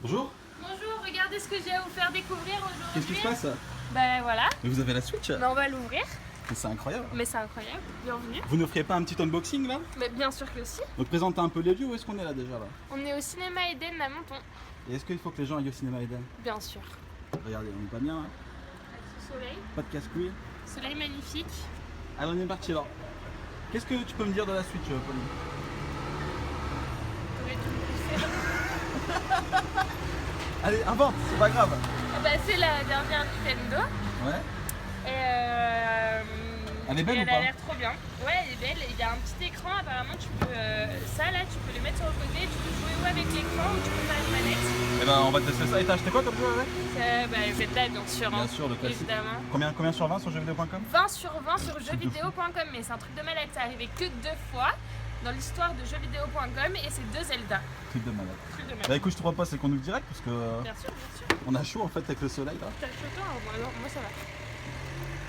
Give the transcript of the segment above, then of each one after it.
Bonjour. Bonjour, regardez ce que j'ai à vous faire découvrir aujourd'hui. Qu'est-ce qui se passe? Ben voilà. Mais vous avez la Switch? Ben, on va l'ouvrir. C'est incroyable. Mais c'est incroyable. Bienvenue. Vous ne feriez pas un petit unboxing là? Mais bien sûr que si. Donc présentez un peu les lieux, où est-ce qu'on est là déjà là? On est au cinéma Eden à Menton. Et est-ce qu'il faut que les gens aillent au cinéma Eden? Bien sûr. Regardez, on est pas bien là? Soleil. Pas de casse-couilles. Soleil magnifique. Allez, on est parti alors. Qu'est-ce que tu peux me dire de la Switch, Pauline? T'aurais dû me pousser. Allez, invente, c'est pas grave. Ben, c'est la dernière Nintendo. Ouais. Et Elle est belle et ou elle pas? a l'air trop bien. Ouais, elle est belle. Il y a un petit écran. Apparemment, tu peux. Ça là, tu peux le mettre sur le côté. Tu peux jouer ou avec l'écran ou tu peux faire une manette. Eh ben on va tester ça. Et t'as acheté quoi comme jeu avec? Zelda, bien sûr. Bien hein, sûr, le classique. Évidemment. Combien sur 20 sur jeuxvideo.com? 20 sur 20 sur jeuxvideo.com, mais c'est un truc de malade, c'est arrivé que 2 fois dans l'histoire de jeuxvideo.com et c'est 2 Zelda. Truc de malade. Truc de Bah malade. écoute, je te propose c'est qu'on ouvre direct parce que Bien sûr, bien sûr. on a chaud en fait avec le soleil là. T'as chaud toi? Moi ça va.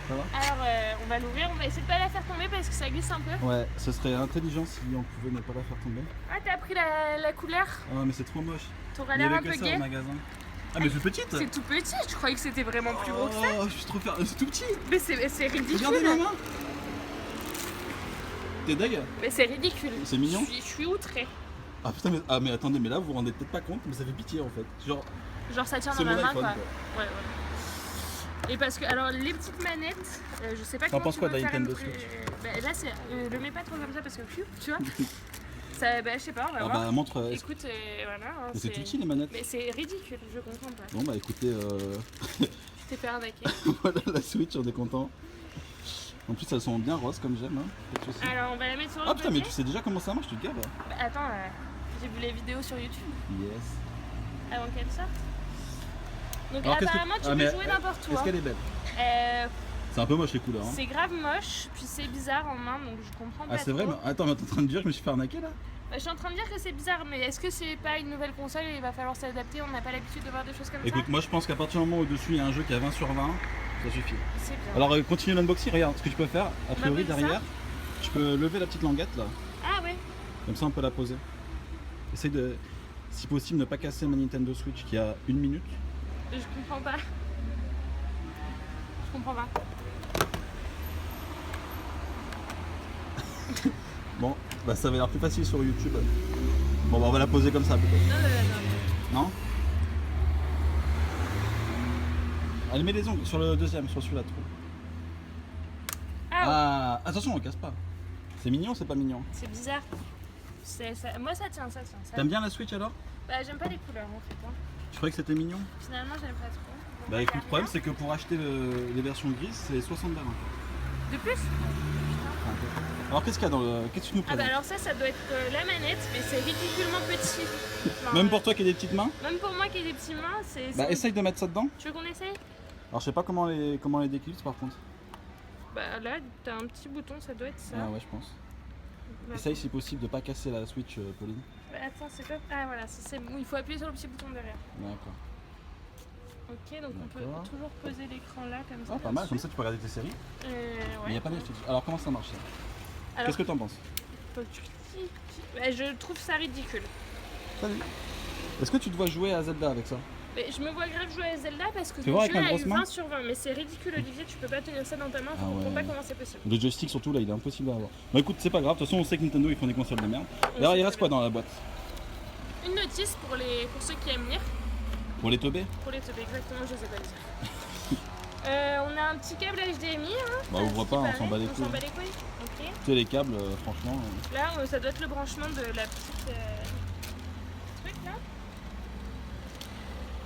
Ça va? Alors on va l'ouvrir, on va essayer de pas la faire tomber parce que ça glisse un peu. Ouais, ce serait intelligent si on pouvait ne pas la faire tomber. Ah t'as pris la couleur? Ah mais c'est trop moche. T'auras Il y l'air avait un que peu ça gay. au magasin. Ah mais c'est petite. C'est tout petit, je croyais que c'était vraiment plus gros que ça. Oh, je suis trop fier. C'est tout petit. Mais c'est ridicule. Regardez ma main. T'es deg? Mais c'est ridicule. C'est mignon. Je suis outrée. Ah putain mais attendez, mais là vous vous rendez peut-être pas compte, mais ça fait pitié en fait. Genre Genre ça tient c'est dans ma mon main iPhone quoi. quoi. Ouais. Et parce que, alors les petites manettes, je sais pas T'en comment penses tu quoi peux de la faire Nintendo une- Switch? Là c'est, le mets pas trop comme ça parce que tu vois, ça, je sais pas, on va Ah voir. bah montre. Écoute, voilà. hein, Mais c'est tout petit les manettes. Mais c'est ridicule, je comprends pas. Bon bah écoutez, Tu t'es fait arnaquer. voilà la Switch, on est content. En plus elles sont bien roses comme j'aime. Hein. Pas de soucis. Alors on va la mettre sur le Ah putain mais côté. tu sais déjà comment ça marche, tu te gaves? Bah, attends, j'ai vu les vidéos sur YouTube Yes. avant qu'elle sorte. Donc Alors, qu'est-ce que- apparemment tu Ah, peux mais, jouer n'importe où. Est-ce hein. qu'elle est belle? C'est un peu moche les couleurs. Hein. C'est grave moche, puis c'est bizarre en main, donc je comprends pas Ah c'est vrai? trop. Mais... Attends, mais t'es en train de dire que je me suis fait arnaquer là? Bah, je suis en train de dire que c'est bizarre, mais est-ce que c'est pas une nouvelle console et il va falloir s'adapter? On n'a pas l'habitude de voir des choses comme Écoute, ça. moi je pense qu'à partir du moment où dessus il y a un jeu qui a 20 sur 20, ça suffit. C'est bien. Alors continue l'unboxing, regarde ce que tu peux faire. A priori oui, ça. derrière, tu peux lever la petite languette là, Ah ouais. comme ça on peut la poser. Essaye de, si possible, ne pas casser ma Nintendo Switch qui a 1 minute. Je comprends pas. Je comprends pas. Bon, bah ça avait l'air plus facile sur YouTube. Bon bah on va la poser comme ça peut-être. Non. Non? Allez, mets les ongles sur le deuxième, sur celui-là trop. Ah, Ah, attention, on casse pas. C'est mignon, c'est pas mignon. c'est bizarre. Moi ça tient, ça tient. T'aimes bien la Switch alors? Bah j'aime pas les couleurs en fait. hein. Je croyais que c'était mignon. Finalement j'aime pas trop. Bon, Bah y a écoute, le problème rien. c'est que pour acheter les versions grises, c'est 60 balles. Hein. De plus? Alors qu'est-ce qu'il y a dans le... Qu'est-ce que tu nous Ah bah présentes? alors ça doit être la manette, mais c'est ridiculement petit. Enfin, Même pour toi qui as des petites mains? Même pour moi qui ai des petits mains, c'est... Bah essaye de mettre ça dedans. Tu veux qu'on essaye? Alors je sais pas comment les déclipse par contre. Bah là t'as un petit bouton, ça doit être ça. Ah ouais je pense. Bah, Essaye si possible de pas casser la Switch Pauline. bah, attends, c'est quoi? Ah voilà, c'est bon, il faut appuyer sur le petit bouton derrière. D'accord. Ok, donc on D'accord. peut toujours poser l'écran là comme ça. Ah pas mal, comme ça tu peux regarder tes séries. Mais il n'y Ouais. a pas Netflix. Alors comment ça marche ça? Alors, Qu'est-ce que t'en penses? bah, je trouve ça ridicule. Salut. Est-ce que tu te vois jouer à Zelda avec ça? Mais je me vois grave jouer à Zelda parce que Fais le voir jeu avec ma a eu grosse main. 20 sur 20. Mais c'est ridicule Olivier, tu peux pas tenir ça dans ta main, je Ah comprends ouais. pas comment c'est possible. Le joystick surtout là il est impossible à avoir. Bon écoute c'est pas grave, de toute façon on sait que Nintendo ils font des consoles de merde. D'ailleurs sait il très reste quoi bien. dans la boîte? Une notice pour ceux qui aiment lire. Pour les teubés? Pour les teubés, exactement, je sais pas le dire. On a un petit câble HDMI. Hein, Bah ouvre pas, on paraît. s'en bat les On s'en couilles. bat les couilles. Ok. Tu sais les câbles franchement. Là, ça doit être le branchement de la petite truc là.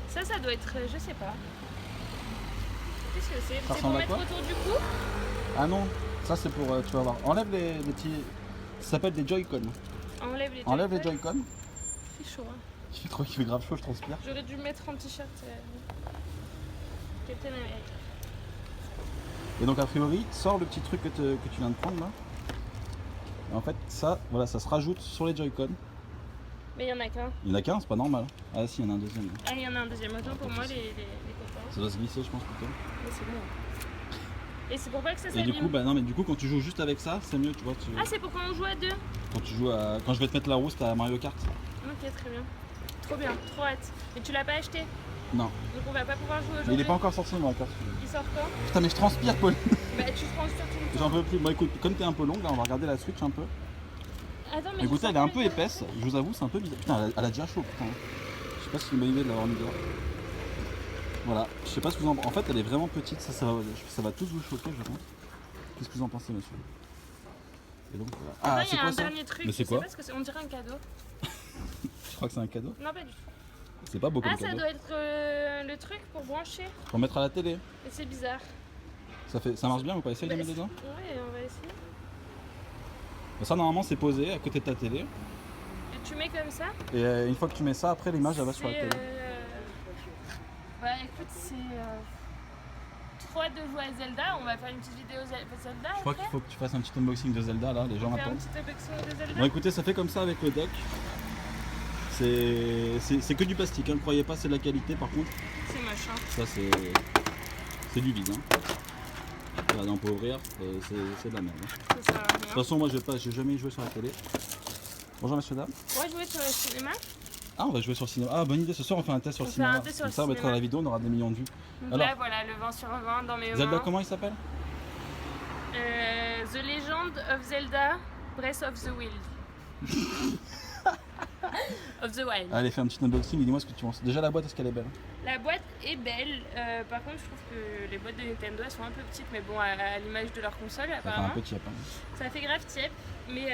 Ça doit être, je sais pas. Qu'est-ce que c'est? C'est pour ressemble à mettre quoi autour du cou? Ah non, ça c'est pour, tu vas voir. Enlève les petits... Ça s'appelle des Joy-Con. Enlève les Enlève les Joy-Con. Joy-Con. Il fait chaud. Hein. Il fait grave chaud, je transpire. J'aurais dû mettre en t-shirt Captain America. Et donc a priori, sors le petit truc que tu viens de prendre là. Et en fait ça, voilà, ça se rajoute sur les Joy-Con. Mais il y en a qu'un. Il y en a qu'un, c'est pas normal. Ah si, il y en a un deuxième. Ah, il y en a un deuxième. Autant pour moi, les copains. Ça doit se glisser je pense plutôt. Mais c'est bon. Et c'est pour pas que ça Et s'abîme. du coup, bah non mais du coup quand tu joues juste avec ça, c'est mieux, tu vois. Ah, c'est pour quand on joue à deux. Quand tu joues à... Quand je vais te mettre la rousse, t'as Mario Kart. Ok, très bien. Trop bien, trop hâte. Mais tu l'as pas acheté, Non. donc on va pas pouvoir jouer Mais aujourd'hui. il est pas encore sorti, moi, perso. Il sort quand? Putain, mais je transpire, Pauline. Bah tu transpires tout le temps. J'en peux plus. Bon, écoute, comme t'es un peu longue, là, on va regarder la Switch un peu. Attends, mais Écoutez, je sens elle est un que- peu épaisse, je vous avoue, c'est un peu bizarre. Putain, elle a déjà chaud, putain. Je sais pas si c'est une bonne idée de l'avoir mis dehors. Voilà, je sais pas ce que vous en pensez. En fait, elle est vraiment petite, ça va tous vous choquer, je pense. Qu'est-ce que vous en pensez, monsieur? Et donc, voilà. Attends, Ah, il c'est y a quoi un ça? dernier truc, Mais c'est je sais quoi? pas ce que c'est, on dirait un cadeau. Je crois que c'est un cadeau. Non, pas du tout. C'est pas beau comme Ah, ça cadeau. doit être le truc pour brancher. Pour mettre à la télé. Et c'est bizarre. Ça marche bien ou pas? Essaye de Bah, mettre dedans. Ouais, on va essayer. Ça, normalement, c'est posé à côté de ta télé. Et tu mets comme ça. Et une fois que tu mets ça, après, l'image, elle va sur la C'est, télé. Bah écoute, c'est trop hâte de jouer à Zelda. On va faire une petite vidéo Zelda. Je crois qu'il faut que tu fasses un petit unboxing de Zelda, là, les gens faire un attendent. petit unboxing de Zelda. Bon, écoutez, ça fait comme ça avec le dock. C'est que du plastique, hein. Croyez pas, c'est de la qualité par contre. C'est moche, hein. Ça, c'est du vide. Hein. Regardez, on peut ouvrir, c'est de la merde. Hein. Ça sert à De toute rien. façon, moi, j'ai jamais joué sur la télé. Bonjour, messieurs, dames. On va jouer sur le cinéma. Ah, on va jouer sur le cinéma. Ah, bonne idée, ce soir, on fait un test sur On le fait un cinéma. test sur Comme le ça, on mettra cinéma. la vidéo, on aura des millions de vues. Donc Alors, là, voilà, le 20 sur 20 dans mes Zelda, mains. comment il s'appelle? The Legend of Zelda Breath of the Wild. Of the Wild. Allez, fais un petit unboxing et dis-moi ce que tu penses. Déjà, la boîte, est-ce qu'elle est belle? La boîte est belle, par contre je trouve que les boîtes de Nintendo elles sont un peu petites, mais bon à l'image de leur console Ça fait un apparemment. peu tiep. Hein. Ça fait grave tiep, mais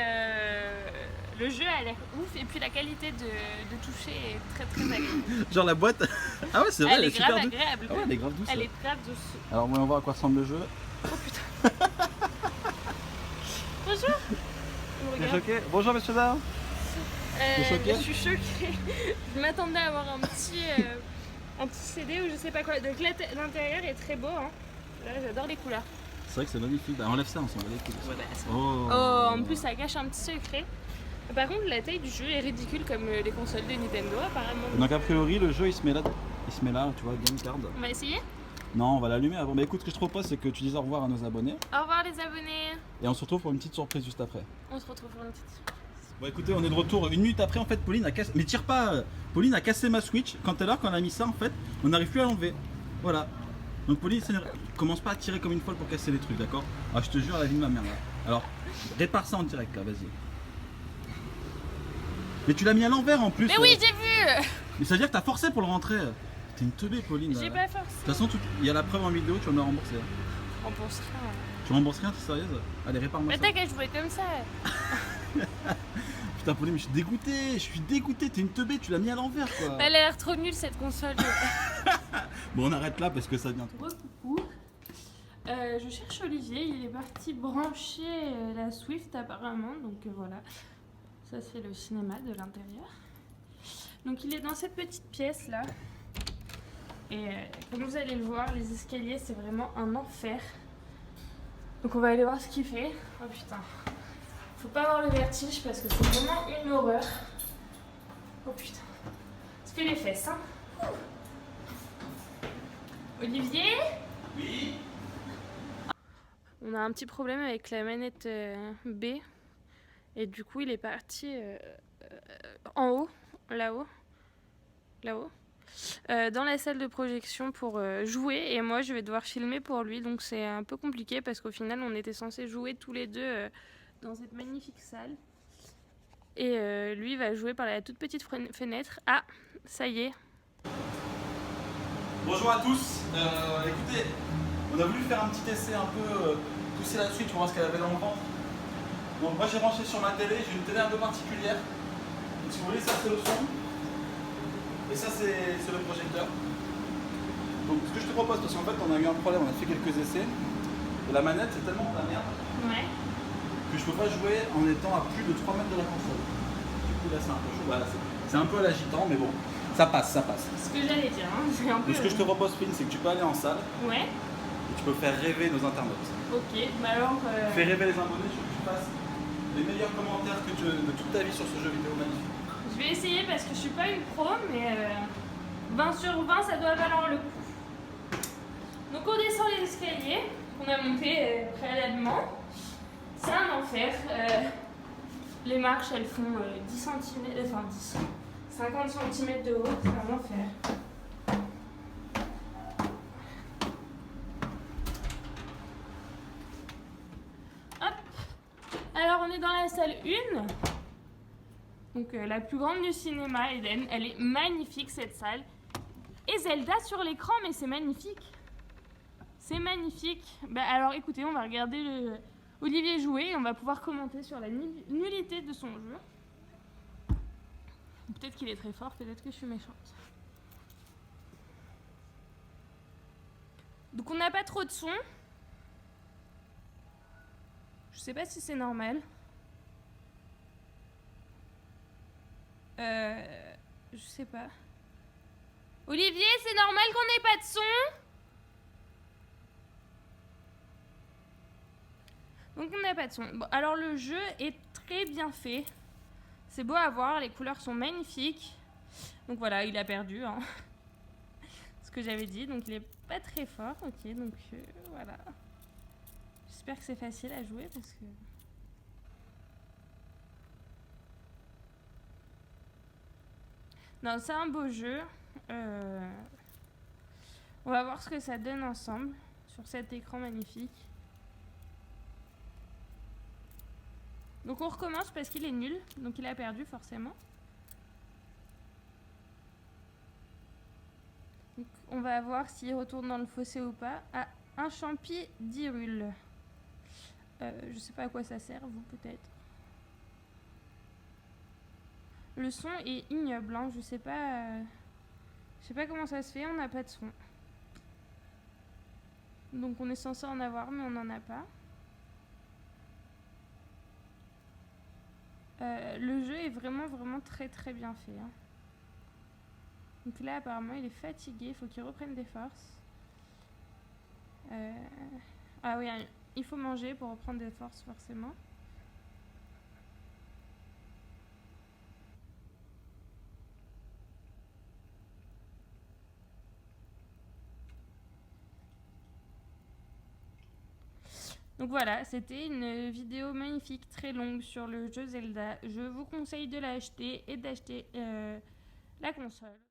le jeu a l'air ouf et puis la qualité de toucher est très très agréable. Genre la boîte. Ah ouais, c'est vrai, Elle est super grave douce. agréable. Ah ouais, elle est grave douce. Elle est grave douce. Alors, voyons voir à quoi ressemble le jeu. Oh putain. Bonjour. On T'es regarde. choqué? Bonjour, messieurs, dames. T'es choquée? Je suis choquée. Je m'attendais à avoir un petit CD ou je sais pas quoi. Donc l'intérieur est très beau. Hein. Là j'adore les couleurs. C'est vrai que c'est magnifique. Bah, enlève ça, on s'en va les couilles. Oh. Oh, en plus ça cache un petit secret. Par contre la taille du jeu est ridicule comme les consoles de Nintendo apparemment. Donc, a priori, le jeu il se met là, tu vois, game card. On va essayer. Non, on va l'allumer avant. Mais écoute, ce que je te propose, c'est que tu dises au revoir à nos abonnés. Au revoir les abonnés. Et on se retrouve pour une petite surprise juste après. On se retrouve pour une petite. Bon, écoutez, on est de retour. Une minute après, en fait, Pauline a cassé. Mais tire pas Pauline a cassé ma Switch. Quand elle a mis ça, en fait, on n'arrive plus à l'enlever. Voilà. Donc, Pauline, commence pas à tirer comme une folle pour casser les trucs, d'accord? Ah, je te jure, la vie de ma mère là. Alors, répare ça en direct là, vas-y. Mais tu l'as mis à l'envers en plus. Mais oui, j'ai vu. Mais ça veut dire que t'as forcé pour le rentrer. T'es une teubée, Pauline. J'ai là. pas De forcé. toute façon, il y a la preuve en vidéo, tu vas me la rembourser. On pensera. Tu rembourses rien, t'es sérieuse? Allez, répare-moi Mais ça. t'as qu'à jouer comme ça. Putain, Pauline, mais je suis dégoûté, t'es une teubée, tu l'as mis à l'envers quoi. Elle a l'air trop nulle cette console. Bon, on arrête là parce que ça vient. Coucou. Je cherche Olivier, il est parti brancher la Swift apparemment, donc voilà. Ça c'est le cinéma de l'intérieur. Donc il est dans cette petite pièce là. Et comme vous allez le voir, les escaliers c'est vraiment un enfer. Donc on va aller voir ce qu'il fait. Oh putain. Faut pas avoir le vertige parce que c'est vraiment une horreur. Oh putain. Ça fait les fesses hein. Olivier ? Oui. On a un petit problème avec la manette B et du coup il est parti en haut, là-haut, dans la salle de projection pour jouer et moi je vais devoir filmer pour lui donc c'est un peu compliqué parce qu'au final on était censés jouer tous les deux dans cette magnifique salle et lui va jouer par la toute petite fenêtre. Ah, ça y est. Bonjour à tous. Écoutez, on a voulu faire un petit essai un peu pousser la Switch pour voir ce qu'elle avait dans le ventre. Donc moi j'ai branché sur ma télé, j'ai une télé un peu particulière. Donc si vous voulez, ça c'est le son. Et ça c'est le projecteur. Donc ce que je te propose, parce qu'en fait on a eu un problème, on a fait quelques essais. Et la manette c'est tellement de la merde Ouais. que je peux pas jouer en étant à plus de 3 mètres de la console. Du coup là c'est un peu chaud, voilà, c'est un peu à l'agitant mais bon, ça passe, ça passe. Ce que j'allais dire, hein, c'est un peu... Donc ce que je te propose Finn, c'est que tu peux aller en salle Ouais, et tu peux faire rêver nos internautes. ok, bah alors... Fais rêver les abonnés, je veux que tu fasses les meilleurs commentaires de toute ta vie sur ce jeu vidéo magnifique. Je vais essayer parce que je suis pas une pro, mais 20 sur 20 ça doit valoir le coup. Donc on descend les escaliers qu'on a montés préalablement. C'est un enfer. Les marches elles font 10 cm, enfin 10. 50 cm de haut, c'est un enfer. Hop. Alors on est dans la salle 1. Donc la plus grande du cinéma, Eden. Elle est magnifique cette salle. Et Zelda sur l'écran, mais c'est magnifique. C'est magnifique. Bah, alors écoutez, on va regarder Olivier jouer et on va pouvoir commenter sur la nullité de son jeu. Peut-être qu'il est très fort, peut-être que je suis méchante. Donc on n'a pas trop de son. Je sais pas si c'est normal. Je sais pas. Olivier, c'est normal qu'on n'ait pas de son? Donc on n'a pas de son. Bon, alors le jeu est très bien fait. C'est beau à voir, les couleurs sont magnifiques. Donc voilà, il a perdu, hein. Ce que j'avais dit, donc il est pas très fort. Ok, donc voilà. J'espère que c'est facile à jouer parce que... Non, c'est un beau jeu. On va voir ce que ça donne ensemble sur cet écran magnifique. Donc on recommence parce qu'il est nul, donc il a perdu forcément. Donc on va voir s'il retourne dans le fossé ou pas. Ah, un champi d'Hyrule. Je sais pas à quoi ça sert, vous peut-être. Le son est ignoble, hein. Je sais pas comment ça se fait, on n'a pas de son. Donc on est censé en avoir, mais on n'en a pas. Le jeu est vraiment très bien fait, hein. Donc là apparemment il est fatigué, il faut qu'il reprenne des forces. Ah oui, il faut manger pour reprendre des forces forcément. Donc voilà, c'était une vidéo magnifique, très longue sur le jeu Zelda. Je vous conseille de l'acheter et d'acheter la console.